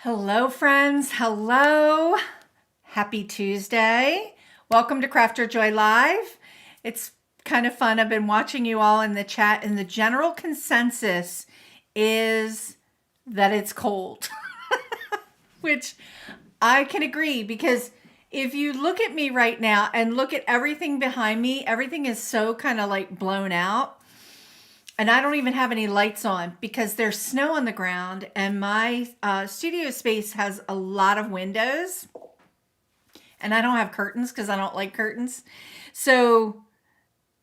Hello, friends. Hello. Happy Tuesday. Welcome to Craft Your Joy Live. It's kind of fun. I've been watching you all in the chat, and the general consensus is that it's cold, which I can agree, because if you look at me right now and look at everything behind me, everything is so kind of like blown out. And I don't even have any lights on because there's snow on the ground, and my studio space has a lot of windows, and I don't have curtains because I don't like curtains. So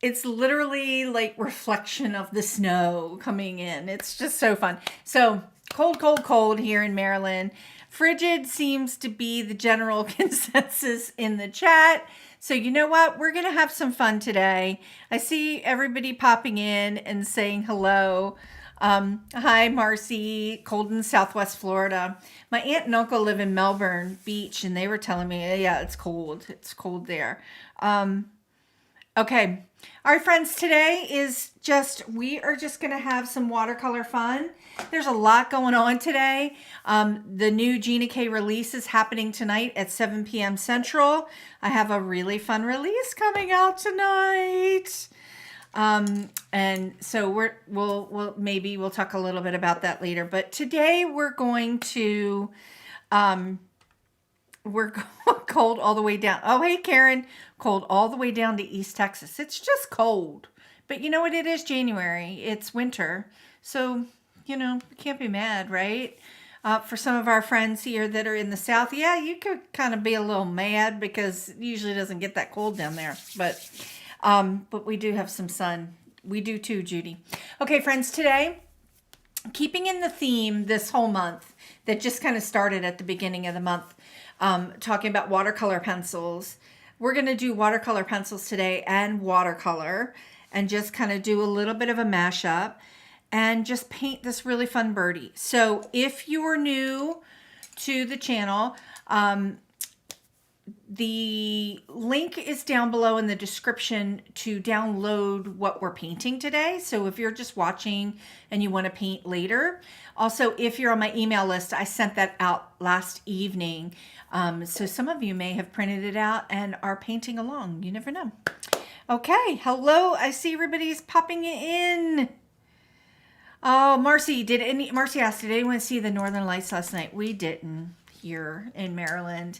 it's literally like reflection of the snow coming in. It's just so fun. So cold, cold, cold here in Maryland. Frigid seems to be the general consensus in the chat. So you know what? We're going to have some fun today. I see everybody popping in and saying hello. Hi, Marcy, cold in Southwest Florida. My aunt and uncle live in Melbourne Beach, and they were telling me, yeah, it's cold. It's cold there. Okay. All right, friends, today is we are just going to have some watercolor fun. There's a lot going on today. The new Gina K release is happening tonight at 7 p.m. Central. I have a really fun release coming out tonight. And so we'll talk a little bit about that later. But today we're going to, we're cold all the way down. Oh, hey, Karen, cold all the way down to East Texas. It's just cold. But you know what? It is January. It's winter. So, you can't be mad, right? For some of our friends here that are in the South, yeah, you could kind of be a little mad because it usually doesn't get that cold down there. But we do have some sun. We do too, Judy. Okay, friends, today, keeping in the theme this whole month that just kind of started at the beginning of the month, talking about watercolor pencils. We're going to do watercolor pencils today and watercolor, and just kind of do a little bit of a mashup and just paint this really fun birdie. So if you are new to the channel, the link is down below in the description to download what we're painting today. So if you're just watching and you want to paint later. Also, if you're on my email list, I sent that out last evening. So some of you may have printed it out and are painting along. You never know. Okay, hello. I see everybody's popping in. Oh, Marcy asked, did anyone see the Northern Lights last night? We didn't here in Maryland.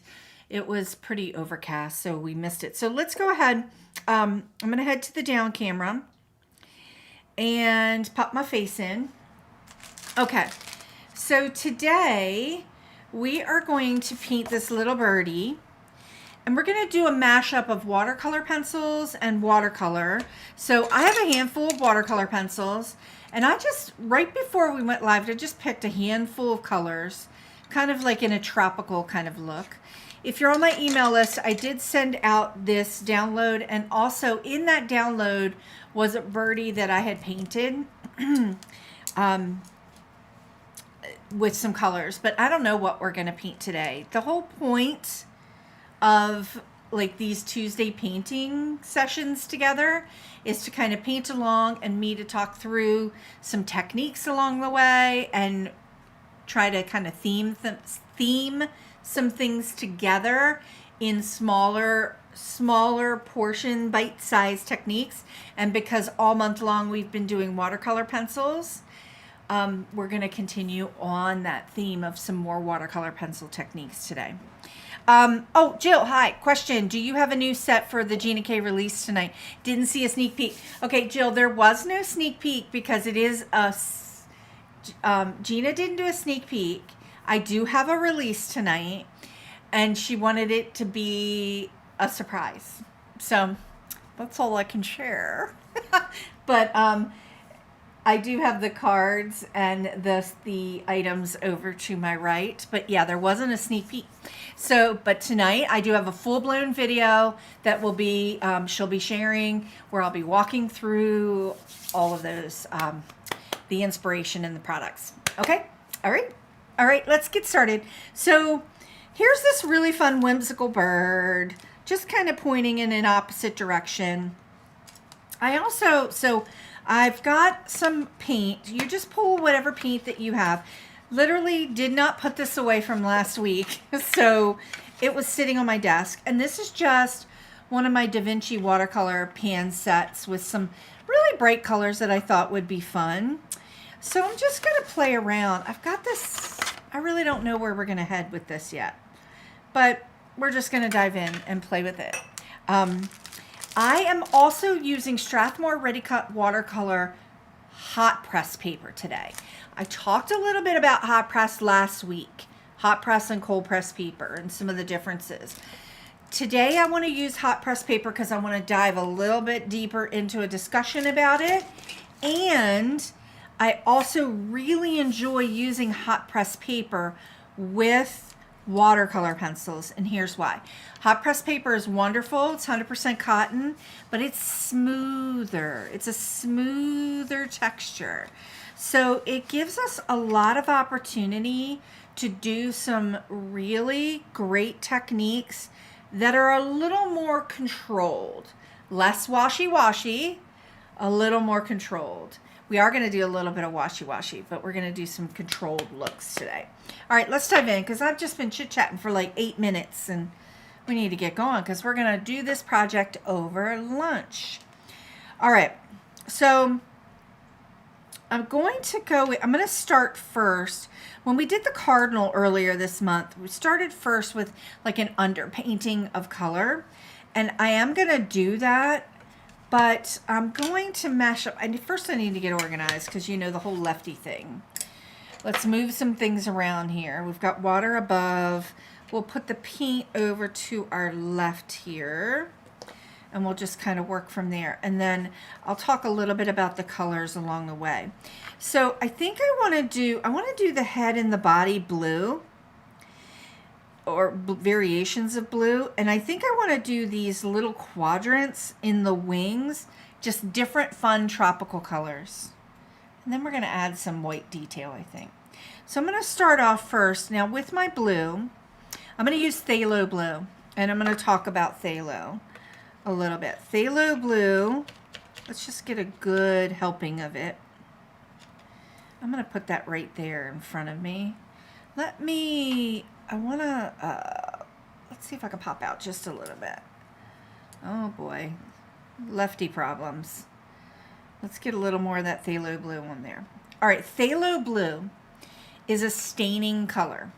It was pretty overcast, so we missed it. So let's go ahead. I'm going to head to the down camera and pop my face in. Okay, so today we are going to paint this little birdie. And we're going to do a mashup of watercolor pencils and watercolor. So I have a handful of watercolor pencils. And right before we went live, I just picked a handful of colors, kind of like in a tropical kind of look. If you're on my email list, I did send out this download. And also in that download was a birdie that I had painted with some colors. But I don't know what we're going to paint today. The whole point of like these Tuesday painting sessions together is to kind of paint along and me to talk through some techniques along the way and try to kind of theme some things together in smaller portion bite-sized techniques. And because all month long we've been doing watercolor pencils, we're going to continue on that theme of some more watercolor pencil techniques today. Oh, Jill, hi. Question. Do you have a new set for the Gina K release tonight? Didn't see a sneak peek. Okay, Jill, there was no sneak peek because it is Gina didn't do a sneak peek. I do have a release tonight, and she wanted it to be a surprise. So that's all I can share. But I do have the cards and the items over to my right. But yeah, there wasn't a sneak peek. So, but tonight I do have a full-blown video that will be, she'll be sharing, where I'll be walking through all of those, the inspiration and the products. Okay? All right, let's get started. So here's this really fun whimsical bird, just kind of pointing in an opposite direction. I've got some paint. You just pull whatever paint that you have. Literally did not put this away from last week. So it was sitting on my desk. And this is just one of my Da Vinci watercolor pan sets with some really bright colors that I thought would be fun. So I'm just going to play around. I've got this, I really don't know where we're going to head with this yet, but we're just going to dive in and play with it. I am also using Strathmore Ready Cut watercolor hot press paper today. I talked a little bit about hot press last week, hot press and cold press paper and some of the differences. Today I want to use hot press paper because I want to dive a little bit deeper into a discussion about it. And I also really enjoy using hot press paper with watercolor pencils, and here's why. Hot press paper is wonderful. It's 100% cotton, but it's smoother. It's a smoother texture. So it gives us a lot of opportunity to do some really great techniques that are a little more controlled, less washy-washy, a little more controlled. We are going to do a little bit of washy-washy, but we're going to do some controlled looks today. All right, let's dive in because I've just been chit-chatting for like 8 minutes and we need to get going because we're going to do this project over lunch. All right, so I'm going to start first. When we did the cardinal earlier this month, we started first with like an underpainting of color, and I am going to do that. But I'm going to mash up. First I need to get organized because you know the whole lefty thing. Let's move some things around here. We've got water above. We'll put the paint over to our left here. And we'll just kind of work from there. And then I'll talk a little bit about the colors along the way. So I think I want to do the head and the body blue, or variations of blue, and I think I want to do these little quadrants in the wings, just different fun tropical colors. And then we're going to add some white detail, I think. So I'm going to start off first now with my blue. I'm going to use phthalo blue, and I'm going to talk about phthalo a little bit. Phthalo blue, let's just get a good helping of it. I'm going to put that right there in front of me. I want to, let's see if I can pop out just a little bit. Oh boy, lefty problems. Let's get a little more of that phthalo blue on there. All right, phthalo blue is a staining color.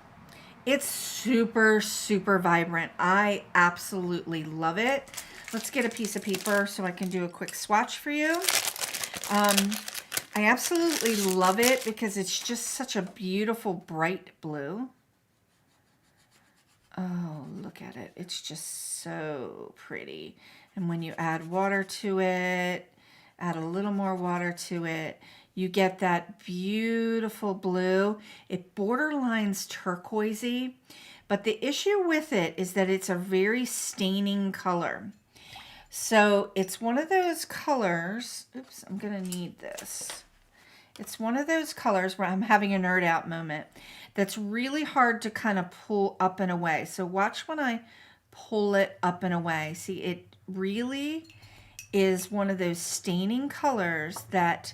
It's super, super vibrant. I absolutely love it. Let's get a piece of paper so I can do a quick swatch for you. I absolutely love it because it's just such a beautiful, bright blue. Oh, look at it. It's just so pretty. And when you add water to it, add a little more water to it, you get that beautiful blue. It borderlines turquoisey, but the issue with it is that it's a very staining color. So it's one of those colors, oops, I'm going to need this. It's one of those colors where I'm having a nerd out moment that's really hard to kind of pull up and away. So watch when I pull it up and away. See, it really is one of those staining colors that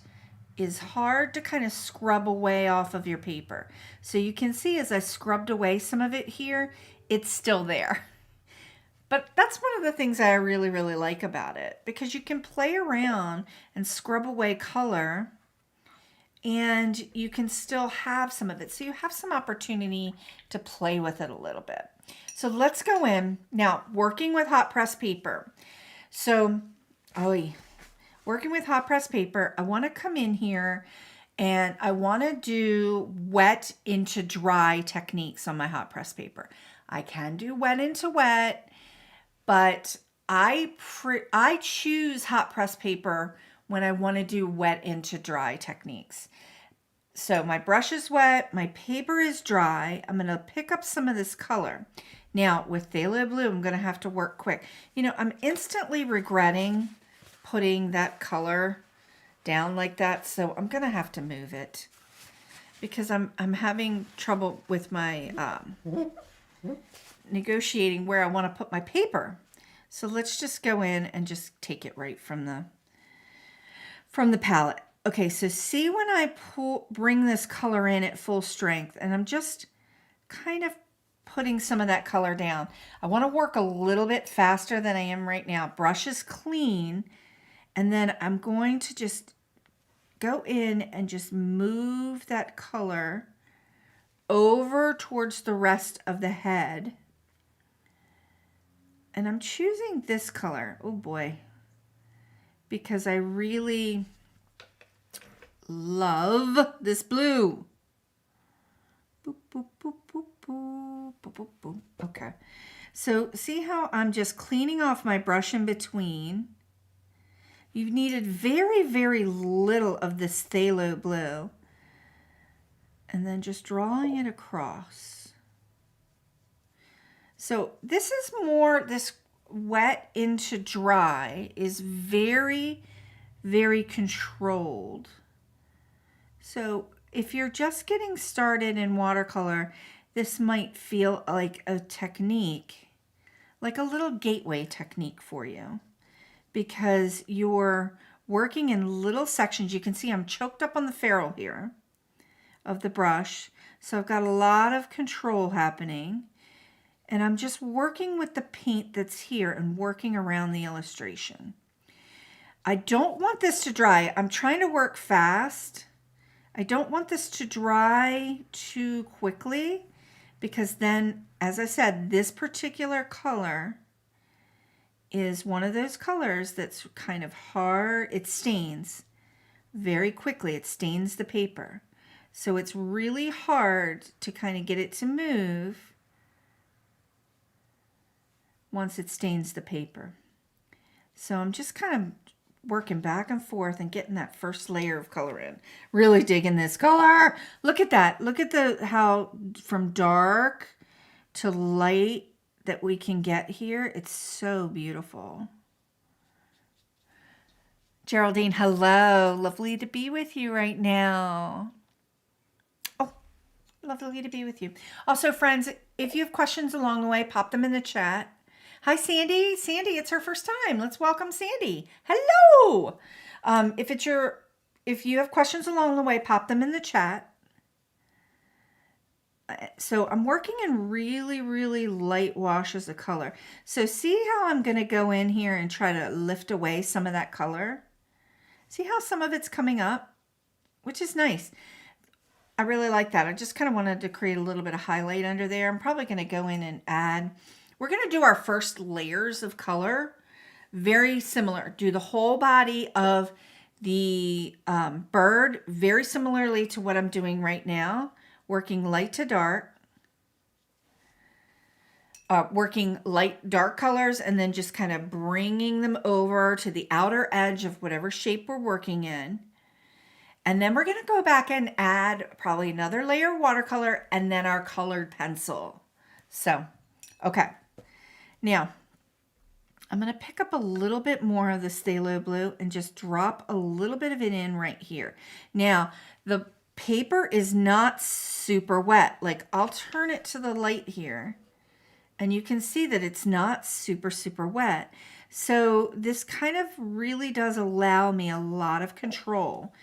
is hard to kind of scrub away off of your paper. So you can see as I scrubbed away some of it here, it's still there. But that's one of the things I really, really like about it, because you can play around and scrub away color and you can still have some of it. So you have some opportunity to play with it a little bit. So let's go in. Now, working with hot press paper. So, working with hot press paper, I want to come in here and I want to do wet into dry techniques on my hot press paper. I can do wet into wet, but I choose hot press paper when I want to do wet into dry techniques. So my brush is wet, my paper is dry. I'm going to pick up some of this color. Now with phthalo blue, I'm going to have to work quick. You know, I'm instantly regretting putting that color down like that, so I'm going to have to move it because I'm having trouble with my negotiating where I want to put my paper. So let's just go in and just take it right from the palette. Okay, so see when I bring this color in at full strength, and I'm just kind of putting some of that color down. I want to work a little bit faster than I am right now. Brush is clean, and then I'm going to just go in and just move that color over towards the rest of the head. And I'm choosing this color, oh boy, because I really love this blue. Boop, boop, boop, boop, boop, boop, boop, boop. Okay, so see how I'm just cleaning off my brush in between. You've needed very, very little of this phthalo blue. And then just drawing it across. So this is more, this wet into dry is very, very controlled. So if you're just getting started in watercolor, this might feel like a technique, like a little gateway technique for you, because you're working in little sections. You can see I'm choked up on the ferrule here of the brush. So I've got a lot of control happening, and I'm just working with the paint that's here and working around the illustration. I don't want this to dry. I'm trying to work fast. I don't want this to dry too quickly, because then, as I said, this particular color is one of those colors that's kind of hard. It stains very quickly. It stains the paper. So it's really hard to kind of get it to move once it stains the paper. So I'm just kind of working back and forth and getting that first layer of color in. Really digging this color. Look at that. Look at how from dark to light that we can get here. It's so beautiful. Geraldine, hello. Lovely to be with you right now. Oh, lovely to be with you. Also, friends, if you have questions along the way, pop them in the chat. Hi, Sandy. Sandy, it's her first time. Let's welcome Sandy. Hello. If you have questions along the way, pop them in the chat. So I'm working in really, really light washes of color. So see how I'm going to go in here and try to lift away some of that color? See how some of it's coming up, which is nice. I really like that. I just kind of wanted to create a little bit of highlight under there. I'm probably going to go in and add, we're going to do our first layers of color. Very similar. Do the whole body of the bird very similarly to what I'm doing right now. Working light to dark. Working light, dark colors, and then just kind of bringing them over to the outer edge of whatever shape we're working in. And then we're going to go back and add probably another layer of watercolor and then our colored pencil. So, okay. Now, I'm going to pick up a little bit more of the phthalo blue and just drop a little bit of it in right here. Now, the paper is not super wet. Like, I'll turn it to the light here, and you can see that it's not super, super wet. So this kind of really does allow me a lot of control.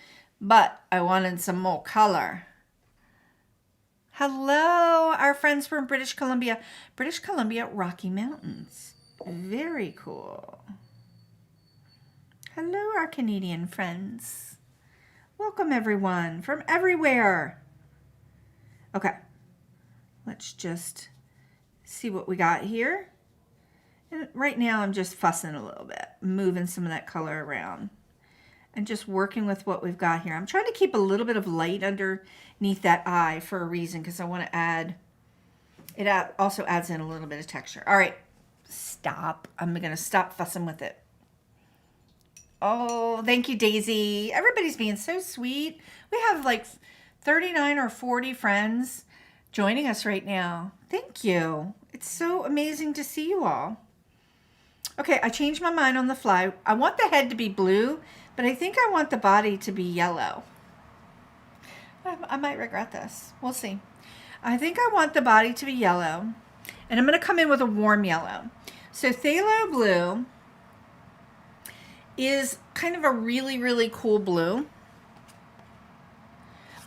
But I wanted some more color. Hello, our friends from British Columbia. British Columbia, Rocky Mountains. Very cool. Hello, our Canadian friends. Welcome, everyone from everywhere. Okay, let's just see what we got here. And right now, I'm just fussing a little bit, moving some of that color around. And just working with what we've got here. I'm trying to keep a little bit of light underneath that eye for a reason, because I want to add, it also adds in a little bit of texture. All right, stop. I'm going to stop fussing with it. Oh, thank you, Daisy. Everybody's being so sweet. We have like 39 or 40 friends joining us right now. Thank you. It's so amazing to see you all. Okay, I changed my mind on the fly. I want the head to be blue, but I think I want the body to be yellow. I might regret this. We'll see. I think I want the body to be yellow, and I'm going to come in with a warm yellow. So phthalo blue is kind of a really, really cool blue.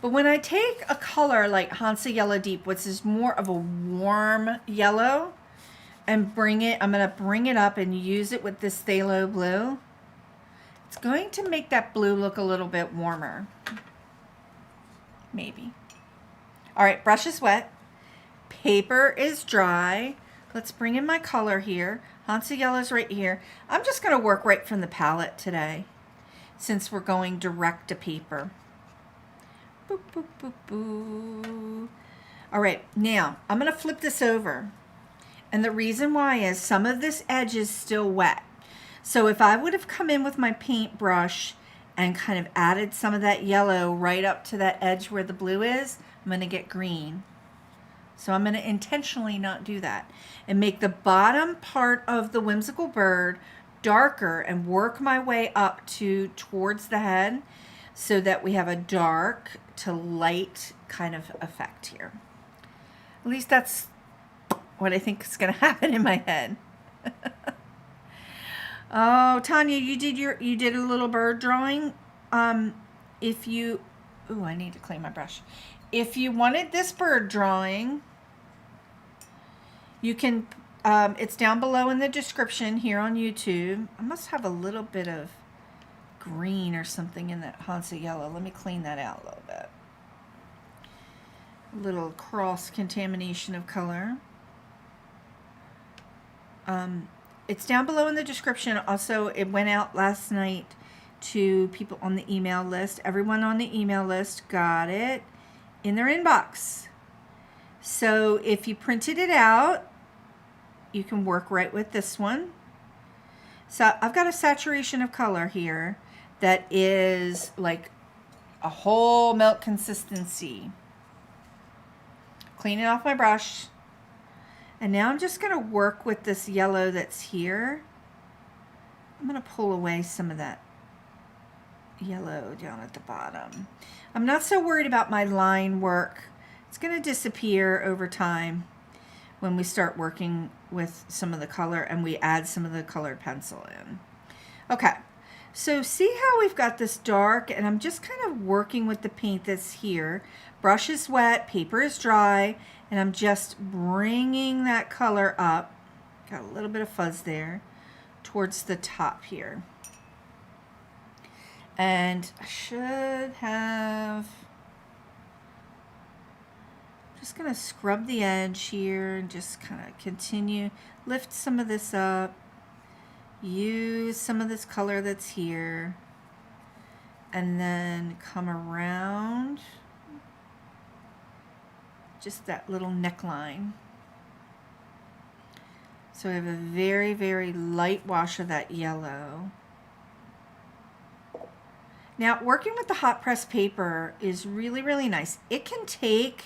But when I take a color like Hansa Yellow Deep, which is more of a warm yellow, and I'm going to bring it up and use it with this phthalo blue, it's going to make that blue look a little bit warmer. Maybe. All right, brush is wet. Paper is dry. Let's bring in my color here. Hansa Yellow's right here. I'm just going to work right from the palette today, since we're going direct to paper. Boop, boop, boop, boop. All right, now I'm going to flip this over. And the reason why is some of this edge is still wet. So if I would have come in with my paintbrush and kind of added some of that yellow right up to that edge where the blue is, I'm going to get green. So I'm going to intentionally not do that and make the bottom part of the whimsical bird darker and work my way up towards the head so that we have a dark to light kind of effect here. At least that's what I think is going to happen in my head. Oh, Tanya, you did a little bird drawing. I need to clean my brush. If you wanted this bird drawing, you can, it's down below in the description here on YouTube. I must have a little bit of green or something in that Hansa Yellow. Let me clean that out a little bit. A little cross contamination of color. It's down below in the description. Also, it went out last night to people on the email list. Everyone on the email list got it in their inbox. So if you printed it out, you can work right with this one. So I've got a saturation of color here that is like a whole milk consistency. Clean it off my brush. And now I'm just going to work with this yellow that's here. I'm going to pull away some of that yellow down at the bottom. I'm not so worried about my line work. It's going to disappear over time when we start working with some of the color and we add some of the colored pencil in. Okay, so see how we've got this dark, and I'm just kind of working with the paint that's here. Brush is wet, paper is dry, and I'm just bringing that color up. Got a little bit of fuzz there towards the top here. And I should have, just going to scrub the edge here and just kind of continue, lift some of this up, use some of this color that's here, and then come around just that little neckline. So I have a very, very light wash of that yellow. Now, working with the hot press paper is really, really nice. It can take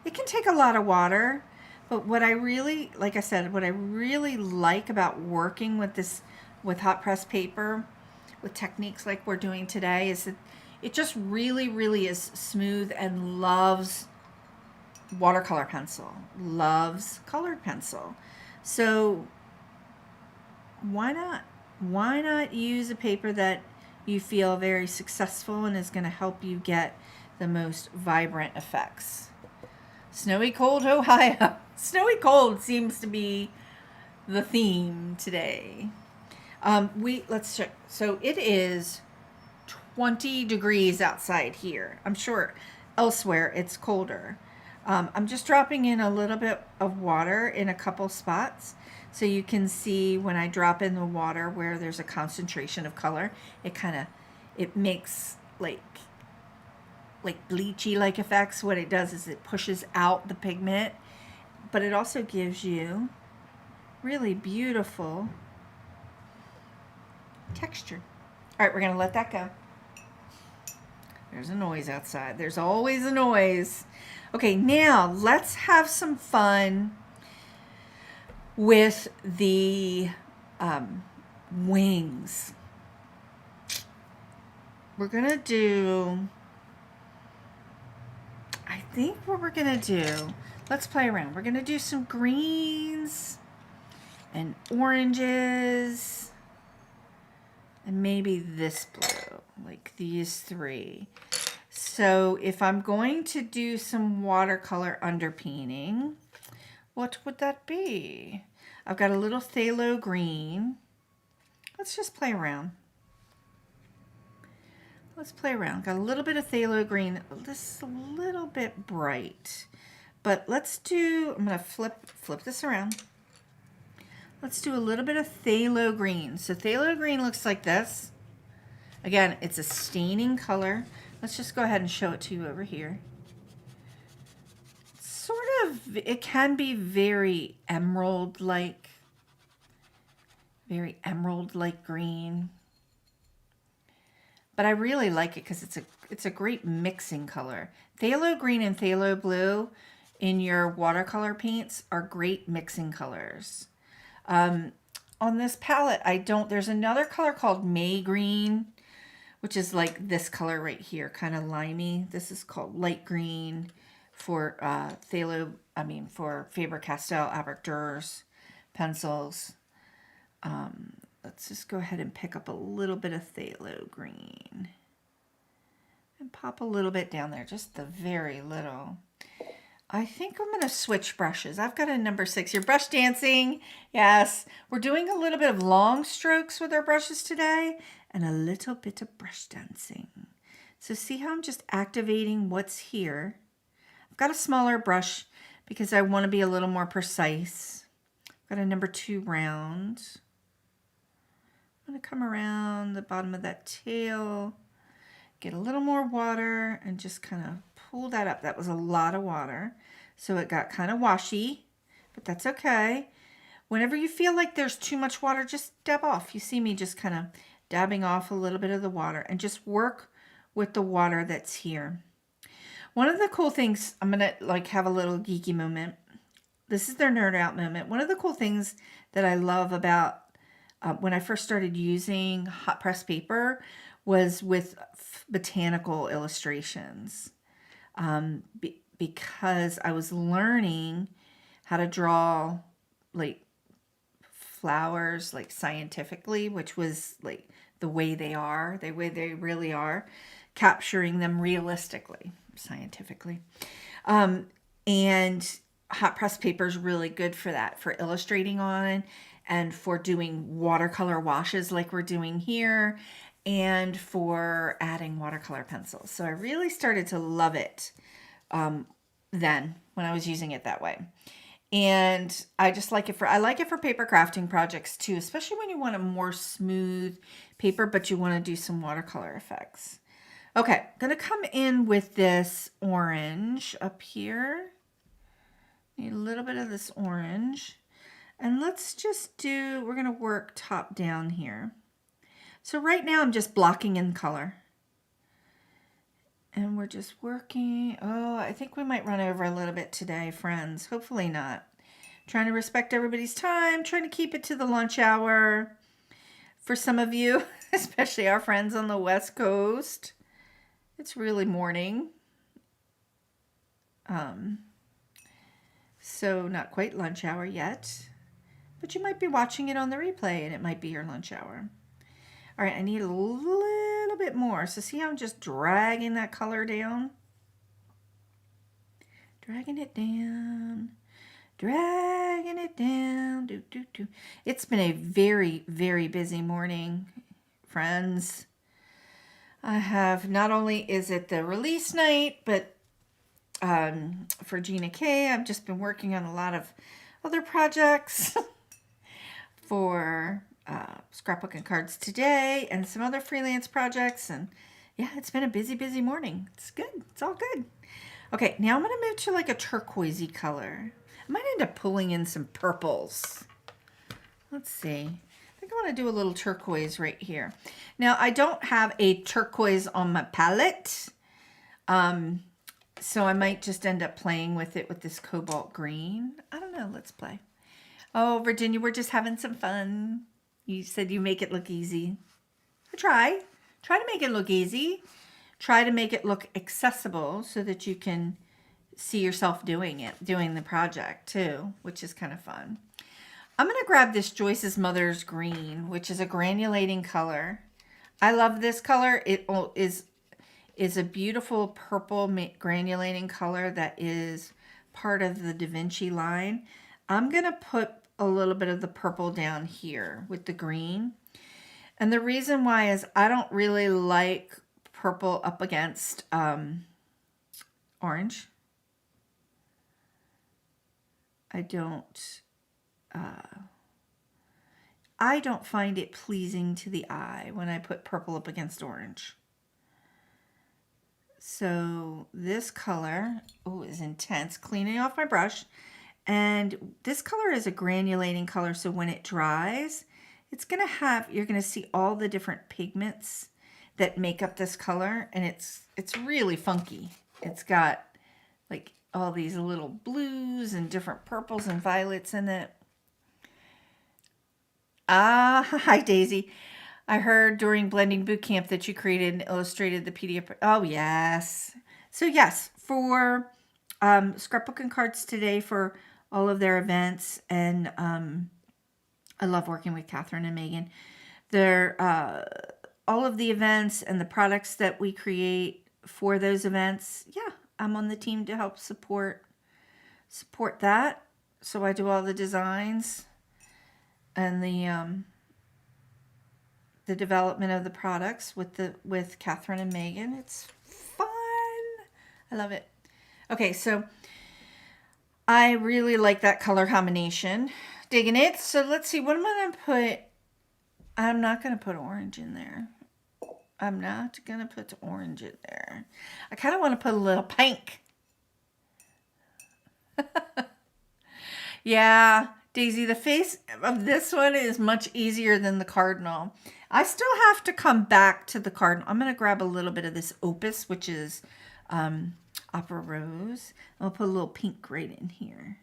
a lot of water, but what I really, like I said, what I really like about working with this, with hot press paper, with techniques like we're doing today, is that it just really, really is smooth and loves watercolor pencil, loves colored pencil. So why not? Why not use a paper that you feel very successful and is going to help you get the most vibrant effects? Snowy cold Ohio. Snowy cold seems to be the theme today. Let's check. So it is 20 degrees outside here. I'm sure elsewhere it's colder. I'm just dropping in a little bit of water in a couple spots so you can see when I drop in the water where there's a concentration of color, it makes like bleachy like effects. What it does is it pushes out the pigment, but it also gives you really beautiful texture. All right, we're going to let that go. There's a noise outside. There's always a noise. Okay, now let's have some fun with the wings. We're going to do, I think what we're going to do, let's play around. We're going to do some greens and oranges and maybe this blue, like these three. So if I'm going to do some watercolor underpainting, what would that be? I've got a little phthalo green. Let's just play around. Let's play around. Got a little bit of phthalo green. This is a little bit bright. But let's do, I'm going to flip this around. Let's do a little bit of phthalo green. So phthalo green looks like this. Again, it's a staining color. Let's just go ahead and show it to you over here. Sort of, it can be very emerald-like green. But I really like it because it's a great mixing color. Phthalo green and phthalo blue in your watercolor paints are great mixing colors. On this palette, there's another color called May Green, which is like this color right here, kind of limey. This is called light green for for Faber-Castell Albert Durers pencils. Let's just go ahead and pick up a little bit of phthalo green and pop a little bit down there, just the very little. I think I'm going to switch brushes. I've got a number 6 here. Brush dancing. Yes, we're doing a little bit of long strokes with our brushes today and a little bit of brush dancing. So see how I'm just activating what's here. I've got a smaller brush because I want to be a little more precise. I've got a number 2 round. I'm going to come around the bottom of that tail, get a little more water, and just kind of pull that up. That was a lot of water, so it got kind of washy, but that's okay. Whenever you feel like there's too much water, just dab off. You see me just kind of dabbing off a little bit of the water and just work with the water that's here. One of the cool things, I'm going to have a little geeky moment. This is their nerd out moment. One of the cool things that I love about when I first started using hot press paper was with botanical illustrations, because I was learning how to draw like flowers like scientifically, which was like the way they are, the way they really are, capturing them realistically, scientifically. And hot press paper is really good for that, for illustrating on and for doing watercolor washes like we're doing here, and for adding watercolor pencils. So I really started to love it then when I was using it that way. And I just like it I like it for paper crafting projects too, especially when you want a more smooth paper, but you want to do some watercolor effects. Okay, I'm going to come in with this orange up here. Need a little bit of this orange. And let's just we're going to work top down here. So right now I'm just blocking in color. And we're just working. Oh, I think we might run over a little bit today, friends. Hopefully not. Trying to respect everybody's time, trying to keep it to the lunch hour. For some of you, especially our friends on the West Coast, it's really morning. So not quite lunch hour yet. But you might be watching it on the replay and it might be your lunch hour. All right, I need a little bit more. So see how I'm just dragging that color down? Dragging it down. Dragging it down. Do, do, do. It's been a very, very busy morning, friends. I have, not only is it the release night, but for Gina K, I've just been working on a lot of other projects. For scrapbook and cards today and some other freelance projects. And yeah, it's been a busy, busy morning. It's good. It's all good. Okay, now I'm going to move to like a turquoisey color. I might end up pulling in some purples. Let's see. I think I want to do a little turquoise right here. Now, I don't have a turquoise on my palette. So I might just end up playing with it with this cobalt green. I don't know. Let's play. Oh, Virginia, we're just having some fun. You said you make it look easy. Try to make it look easy. Try to make it look accessible so that you can see yourself doing the project too, which is kind of fun. I'm going to grab this Joyce's Mother's Green, which is a granulating color. I love this color. It is a beautiful purple granulating color that is part of the Da Vinci line. I'm going to put a little bit of the purple down here with the green. And the reason why is I don't really like purple up against orange. I don't find it pleasing to the eye when I put purple up against orange. So this color, is intense. Cleaning off my brush. And this color is a granulating color, so when it dries, it's going to have, you're going to see all the different pigments that make up this color, and it's really funky. It's got like all these little blues and different purples and violets in it. Hi Daisy. I heard during blending boot camp that you created and illustrated the PDF. Oh yes. So yes, for scrapbook and cards today for all of their events, and I love working with Catherine and Megan. They're all of the events and the products that we create for those events. Yeah, I'm on the team to help support that. So I do all the designs and the development of the products with Catherine and Megan. It's fun. I love it. Okay, so I really like that color combination. Digging it. So let's see, what am I going to put? I'm not going to put orange in there. I'm not going to put orange in there. I kind of want to put a little pink. Yeah, Daisy, the face of this one is much easier than the cardinal. I still have to come back to the cardinal. I'm going to grab a little bit of this opus, which is Opera Rose. I'll put a little pink right in here.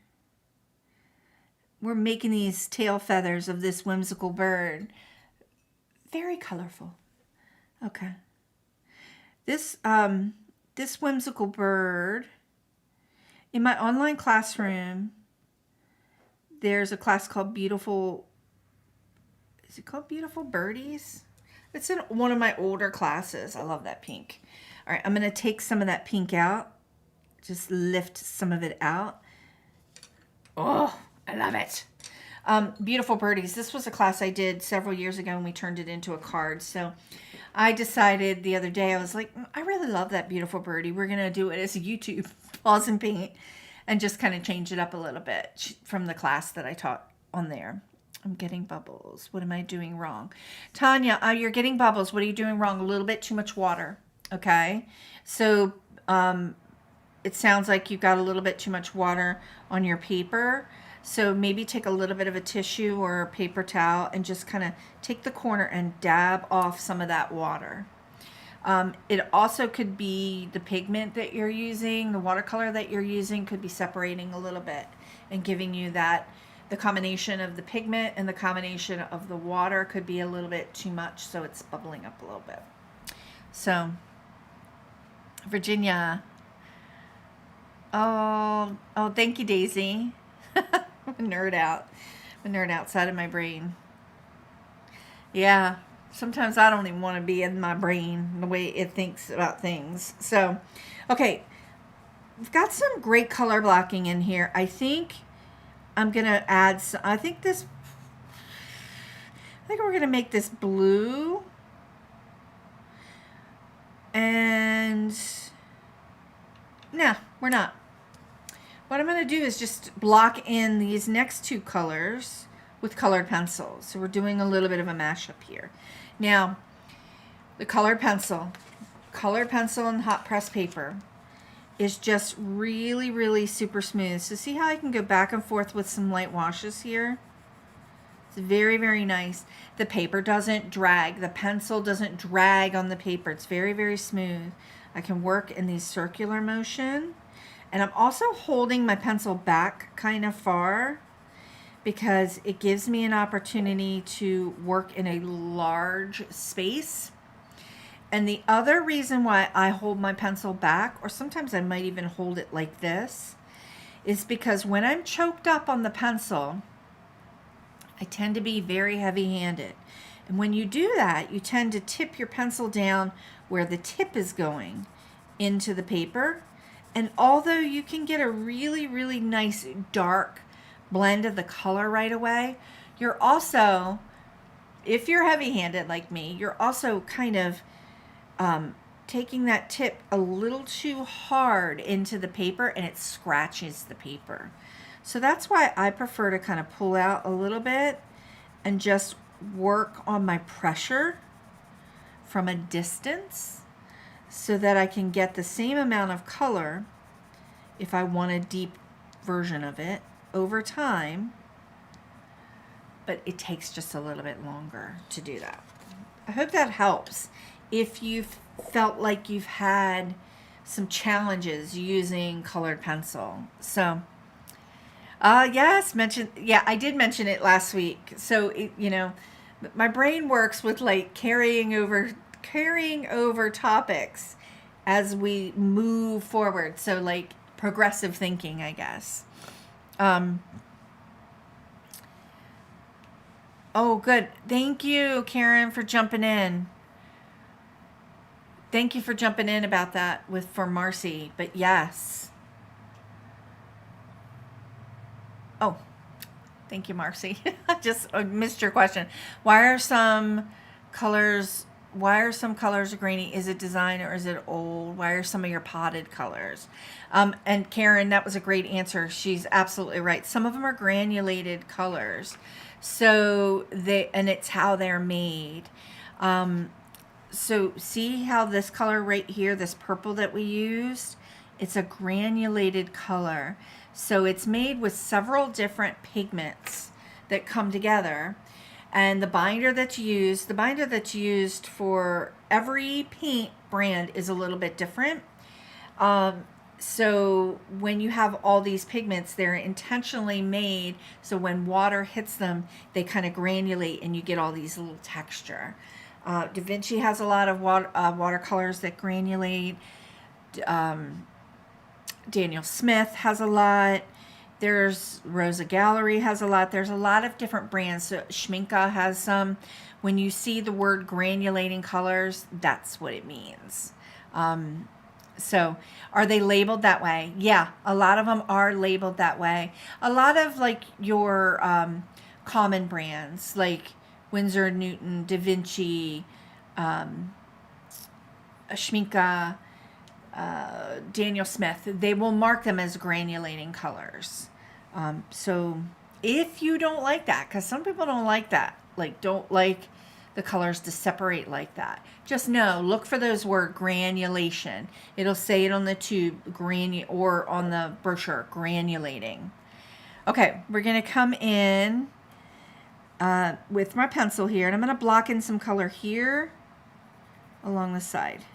We're making these tail feathers of this whimsical bird. Very colorful. Okay. This whimsical bird, in my online classroom, there's a class called Beautiful, is it called Beautiful Birdies? It's in one of my older classes. I love that pink. All right, I'm going to take some of that pink out. Just lift some of it out. Oh, I love it. Beautiful Birdies. This was a class I did several years ago, and we turned it into a card. So I decided the other day, I was like, I really love that Beautiful Birdie. We're going to do it as a YouTube pause and paint and just kind of change it up a little bit from the class that I taught on there. I'm getting bubbles. What am I doing wrong? Tanya, you're getting bubbles. What are you doing wrong? A little bit too much water. Okay. So it sounds like you've got a little bit too much water on your paper. So maybe take a little bit of a tissue or a paper towel and just kind of take the corner and dab off some of that water. It also could be the pigment that you're using, the watercolor that you're using could be separating a little bit and giving you that, the combination of the pigment and the combination of the water could be a little bit too much, so it's bubbling up a little bit. So, Virginia. Oh, thank you, Daisy. I'm a nerd out. I'm a nerd outside of my brain. Yeah, sometimes I don't even want to be in my brain, the way it thinks about things. So, okay, we've got some great color blocking in here. I think I'm going to add some, I think we're going to make this blue. And no, we're not. What I'm going to do is just block in these next two colors with colored pencils. So we're doing a little bit of a mashup here. Now, the colored pencil and hot press paper is just really, really super smooth. So see how I can go back and forth with some light washes here? It's very, very nice. The paper doesn't drag. The pencil doesn't drag on the paper. It's very, very smooth. I can work in these circular motion. And I'm also holding my pencil back kind of far because it gives me an opportunity to work in a large space. And the other reason why I hold my pencil back, or sometimes I might even hold it like this, is because when I'm choked up on the pencil, I tend to be very heavy-handed. And when you do that, you tend to tip your pencil down where the tip is going into the paper. And although you can get a really, really nice dark blend of the color right away, you're also, if you're heavy-handed like me, you're also kind of taking that tip a little too hard into the paper, and it scratches the paper. So that's why I prefer to kind of pull out a little bit and just work on my pressure from a distance so that I can get the same amount of color if I want a deep version of it over time, but it takes just a little bit longer to do that. I hope that helps. If you've felt like you've had some challenges using colored pencil. So, yes, I did mention it last week. So, my brain works with like carrying over topics as we move forward. So like progressive thinking, I guess. Oh, good. Thank you, Karen, for jumping in. Thank you for jumping in about that for Marcy. But yes. Oh, thank you, Marcy. I just missed your question. Why are some colors grainy? Is it design or is it old? Why are some of your potted colors? And Karen, that was a great answer. She's absolutely right. Some of them are granulated colors. So it's how they're made. So see how this color right here, this purple that we used, it's a granulated color. So it's made with several different pigments that come together. And the binder that's used for every paint brand is a little bit different. So when you have all these pigments, they're intentionally made so when water hits them, they kind of granulate and you get all these little texture. Da Vinci has a lot of watercolors that granulate. Daniel Smith has a lot. There's Rosa Gallery has a lot. There's a lot of different brands. So Schminke has some. When you see the word granulating colors, that's what it means. So are they labeled that way? Yeah, a lot of them are labeled that way. A lot of like your common brands like Winsor & Newton, Da Vinci, Schminke, Daniel Smith, they will mark them as granulating colors. So if you don't like that, because some people don't like that, like don't like the colors to separate like that, just know, look for those word granulation. It'll say it on the tube, or on the brochure, granulating. Okay, we're going to come in with my pencil here, and I'm going to block in some color here along the side.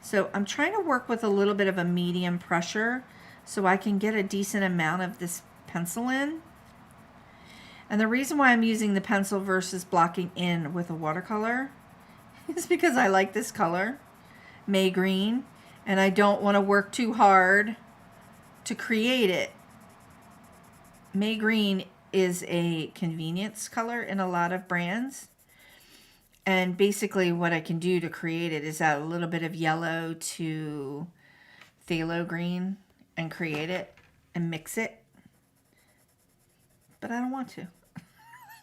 So I'm trying to work with a little bit of a medium pressure so I can get a decent amount of this pencil in. And the reason why I'm using the pencil versus blocking in with a watercolor is because I like this color, May Green, and I don't want to work too hard to create it. May Green is a convenience color in a lot of brands. And basically what I can do to create it is add a little bit of yellow to phthalo green and create it and mix it. But I don't want to.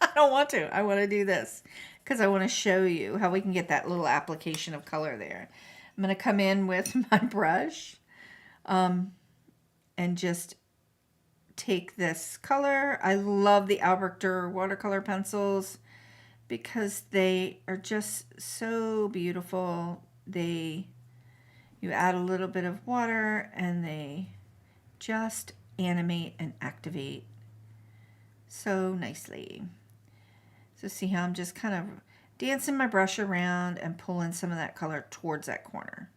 I don't want to. I want to do this because I want to show you how we can get that little application of color there. I'm going to come in with my brush and just take this color. I love the Albrecht Dürer watercolor pencils because they are just so beautiful. You add a little bit of water and they just animate and activate so nicely. So see how I'm just kind of dancing my brush around and pulling some of that color towards that corner.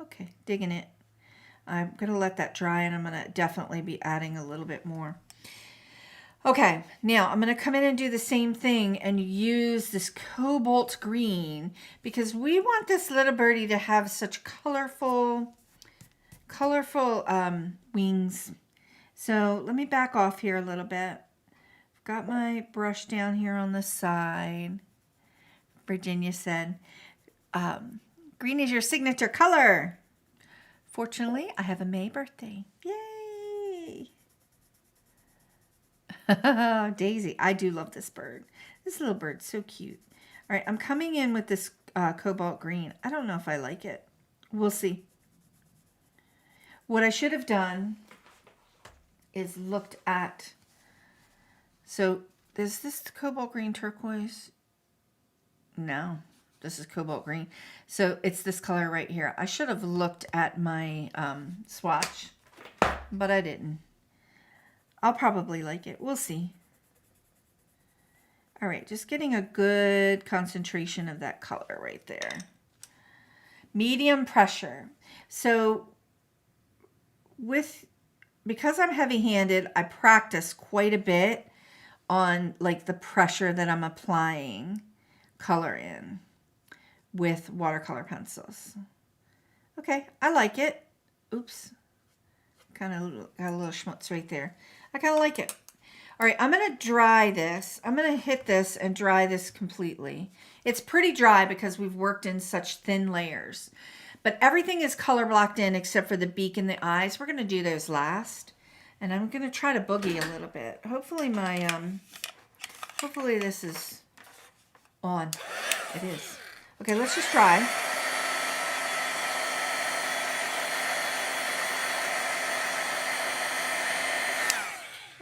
Okay, digging it. I'm going to let that dry and I'm going to definitely be adding a little bit more. Okay, now I'm going to come in and do the same thing and use this cobalt green because we want this little birdie to have such colorful wings. So let me back off here a little bit. got my brush down here on the side. Virginia said, green is your signature color. Fortunately, I have a May birthday. Yay! Daisy, I do love this bird. This little bird's so cute. All right, I'm coming in with this cobalt green. I don't know if I like it. We'll see. What I should have done is looked at, so is this cobalt green turquoise? No, this is cobalt green. So it's this color right here. I should have looked at my swatch, but I didn't. I'll probably like it. We'll see. All right, just getting a good concentration of that color right there. Medium pressure. So because I'm heavy-handed, I practice quite a bit on like the pressure that I'm applying color in with watercolor pencils. Okay, I like it. Oops, kind of got a little schmutz right there. I kind of like it. All right, I'm going to dry this. I'm going to hit this and dry this completely. It's pretty dry because we've worked in such thin layers. But everything is color blocked in except for the beak and the eyes. We're going to do those last. And I'm going to try to boogie a little bit. Hopefully hopefully this is on. It is. Okay, let's just try.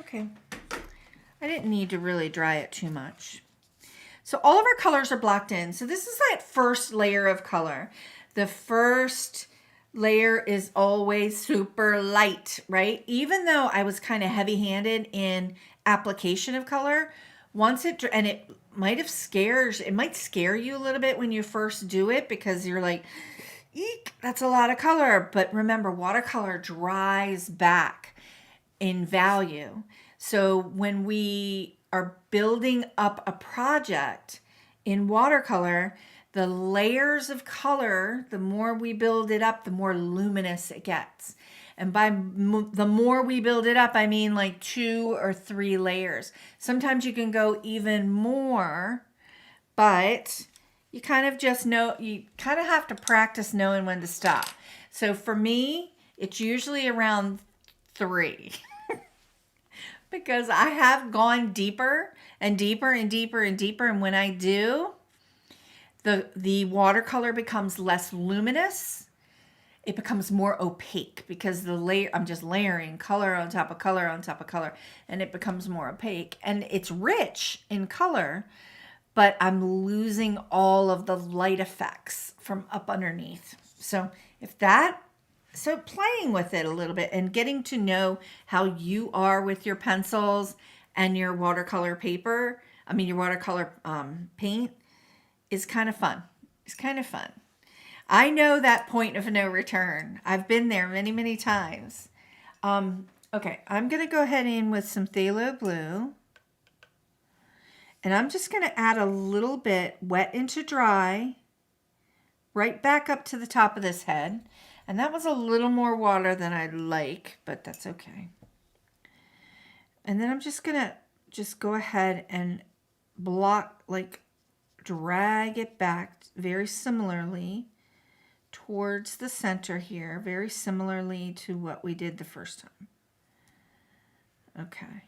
Okay. I didn't need to really dry it too much. So all of our colors are blocked in. So this is that first layer of color. The first layer is always super light, right? Even though I was kind of heavy-handed in application of color, and it might scare you a little bit when you first do it because you're like, eek, that's a lot of color. But remember, watercolor dries back in value. So when we are building up a project in watercolor, the layers of color, the more we build it up, the more luminous it gets. And by the more we build it up, I mean like 2 or 3 layers. Sometimes you can go even more, but you kind of just know, you kind of have to practice knowing when to stop. So for me, it's usually around 3. Because I have gone deeper and deeper and deeper and deeper. And when I do, the watercolor becomes less luminous. It becomes more opaque because I'm just layering color on top of color on top of color, and it becomes more opaque. And it's rich in color, but I'm losing all of the light effects from up underneath. So playing with it a little bit and getting to know how you are with your pencils and your watercolor your watercolor paint is kind of fun. It's kind of fun. I know that point of no return. I've been there many, many times. Okay, I'm going to go ahead in with some phthalo blue. And I'm just going to add a little bit wet into dry right back up to the top of this head. And that was a little more water than I'd like, but that's okay. And then I'm just going to go ahead and drag it back very similarly towards the center here, very similarly to what we did the first time. Okay.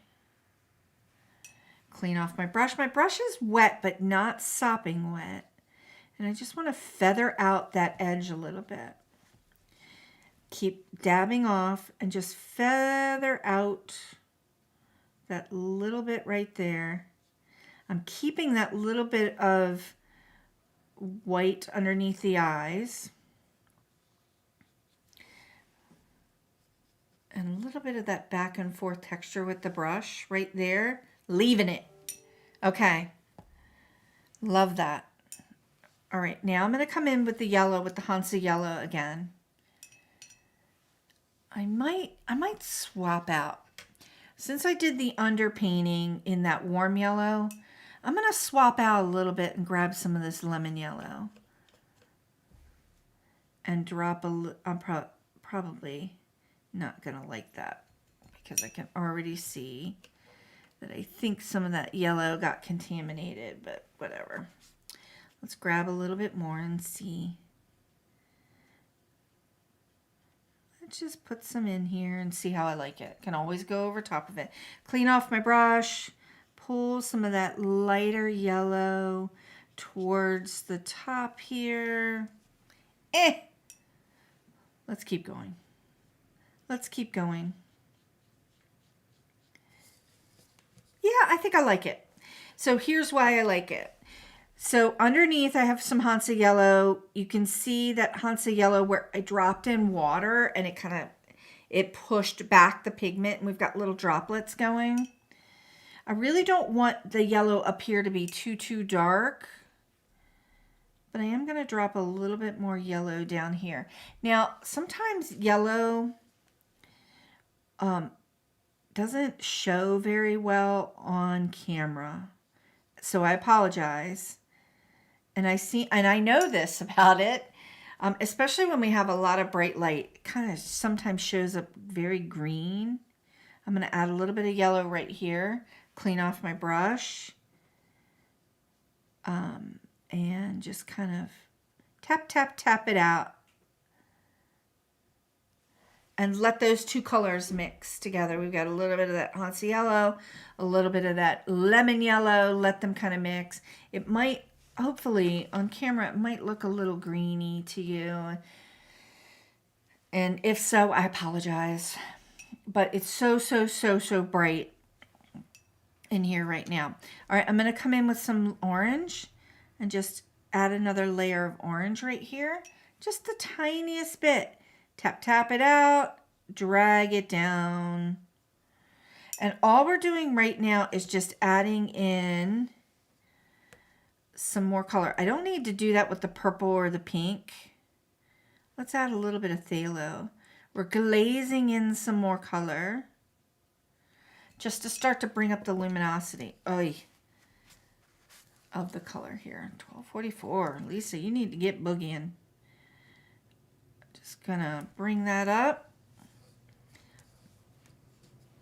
Clean off my brush. My brush is wet, but not sopping wet. And I just want to feather out that edge a little bit. Keep dabbing off and just feather out that little bit right there. I'm keeping that little bit of white underneath the eyes. And a little bit of that back and forth texture with the brush right there. Leaving it. Okay. Love that. All right, now I'm going to come in with the yellow, with the Hansa yellow again. I might swap out. Since I did the underpainting in that warm yellow, I'm going to swap out a little bit and grab some of this lemon yellow. And drop I'm probably not going to like that because I can already see that I think some of that yellow got contaminated, but whatever. Let's grab a little bit more and see. Let's just put some in here and see how I like it. Can always go over top of it. Clean off my brush, pull some of that lighter yellow towards the top here. Let's keep going. Let's keep going. Yeah, I think I like it. So here's why I like it. So underneath I have some Hansa yellow. You can see that Hansa yellow where I dropped in water and it pushed back the pigment and we've got little droplets going. I really don't want the yellow up here to be too dark, but I am going to drop a little bit more yellow down here. Now, sometimes yellow doesn't show very well on camera, so I apologize. And I know this about it, especially when we have a lot of bright light. It kind of sometimes shows up very green. I'm going to add a little bit of yellow right here, clean off my brush, and just kind of tap it out. And let those two colors mix together. We've got a little bit of that Hansa yellow, a little bit of that lemon yellow. Let them kind of mix. It might, hopefully on camera, it might look a little greeny to you. And if so, I apologize. But it's so bright in here right now. All right, I'm going to come in with some orange and just add another layer of orange right here. Just the tiniest bit. Tap it out, drag it down. And all we're doing right now is just adding in some more color. I don't need to do that with the purple or the pink. Let's add a little bit of phthalo. We're glazing in some more color just to start to bring up the luminosity of the color here. 1244. Lisa, you need to get boogieing. Just gonna bring that up.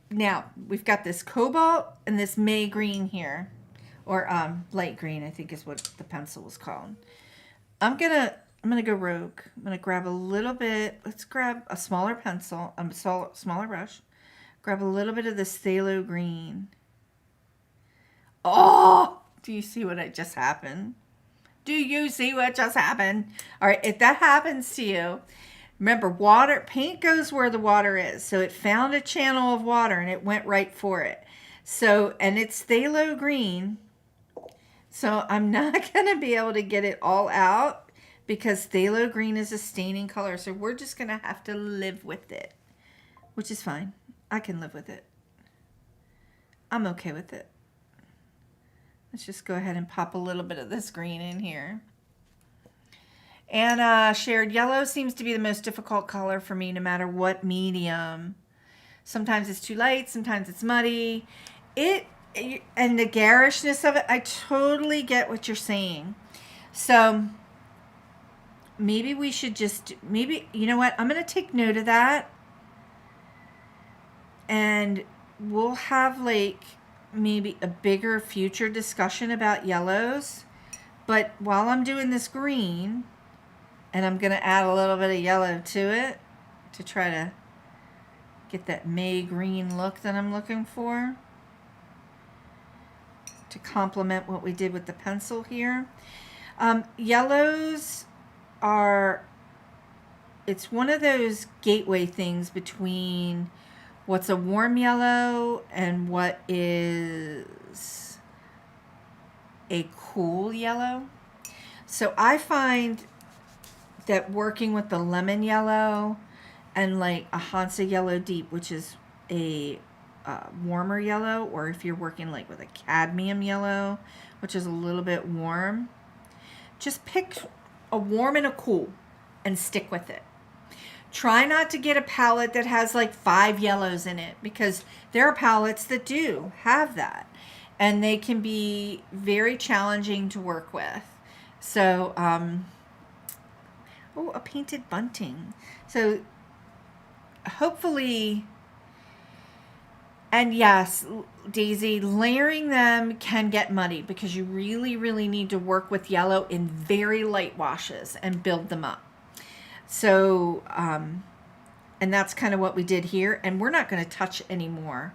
Now we've got this cobalt and this May green here, or light green, I think is what the pencil was called. I'm gonna go rogue. I'm gonna grab a little bit. Let's grab a smaller pencil, smaller brush. Grab a little bit of this phthalo green. Oh, do you see what just happened? Do you see what just happened? All right, if that happens to you, remember, paint goes where the water is. So it found a channel of water and it went right for it. So, and it's phthalo green. So I'm not going to be able to get it all out because phthalo green is a staining color. So we're just going to have to live with it, which is fine. I can live with it. I'm okay with it. Let's just go ahead and pop a little bit of this green in here. And shared yellow seems to be the most difficult color for me no matter what medium. Sometimes it's too light, sometimes it's muddy. And the garishness of it, I totally get what you're saying. So maybe we should just, you know what? I'm going to take note of that. And we'll have like maybe a bigger future discussion about yellows. But while I'm doing this green, and I'm going to add a little bit of yellow to it to try to get that May green look that I'm looking for, to complement what we did with the pencil here. Yellows it's one of those gateway things between what's a warm yellow and what is a cool yellow. So I find that working with the lemon yellow and like a Hansa yellow deep, which is a warmer yellow, or if you're working like with a cadmium yellow, which is a little bit warm, just pick a warm and a cool and stick with it. Try not to get a palette that has like 5 yellows in it, because there are palettes that do have that and they can be very challenging to work with. So a painted bunting. So hopefully And yes, Daisy, layering them can get muddy because you really, really need to work with yellow in very light washes and build them up. So, and that's kind of what we did here. And we're not going to touch anymore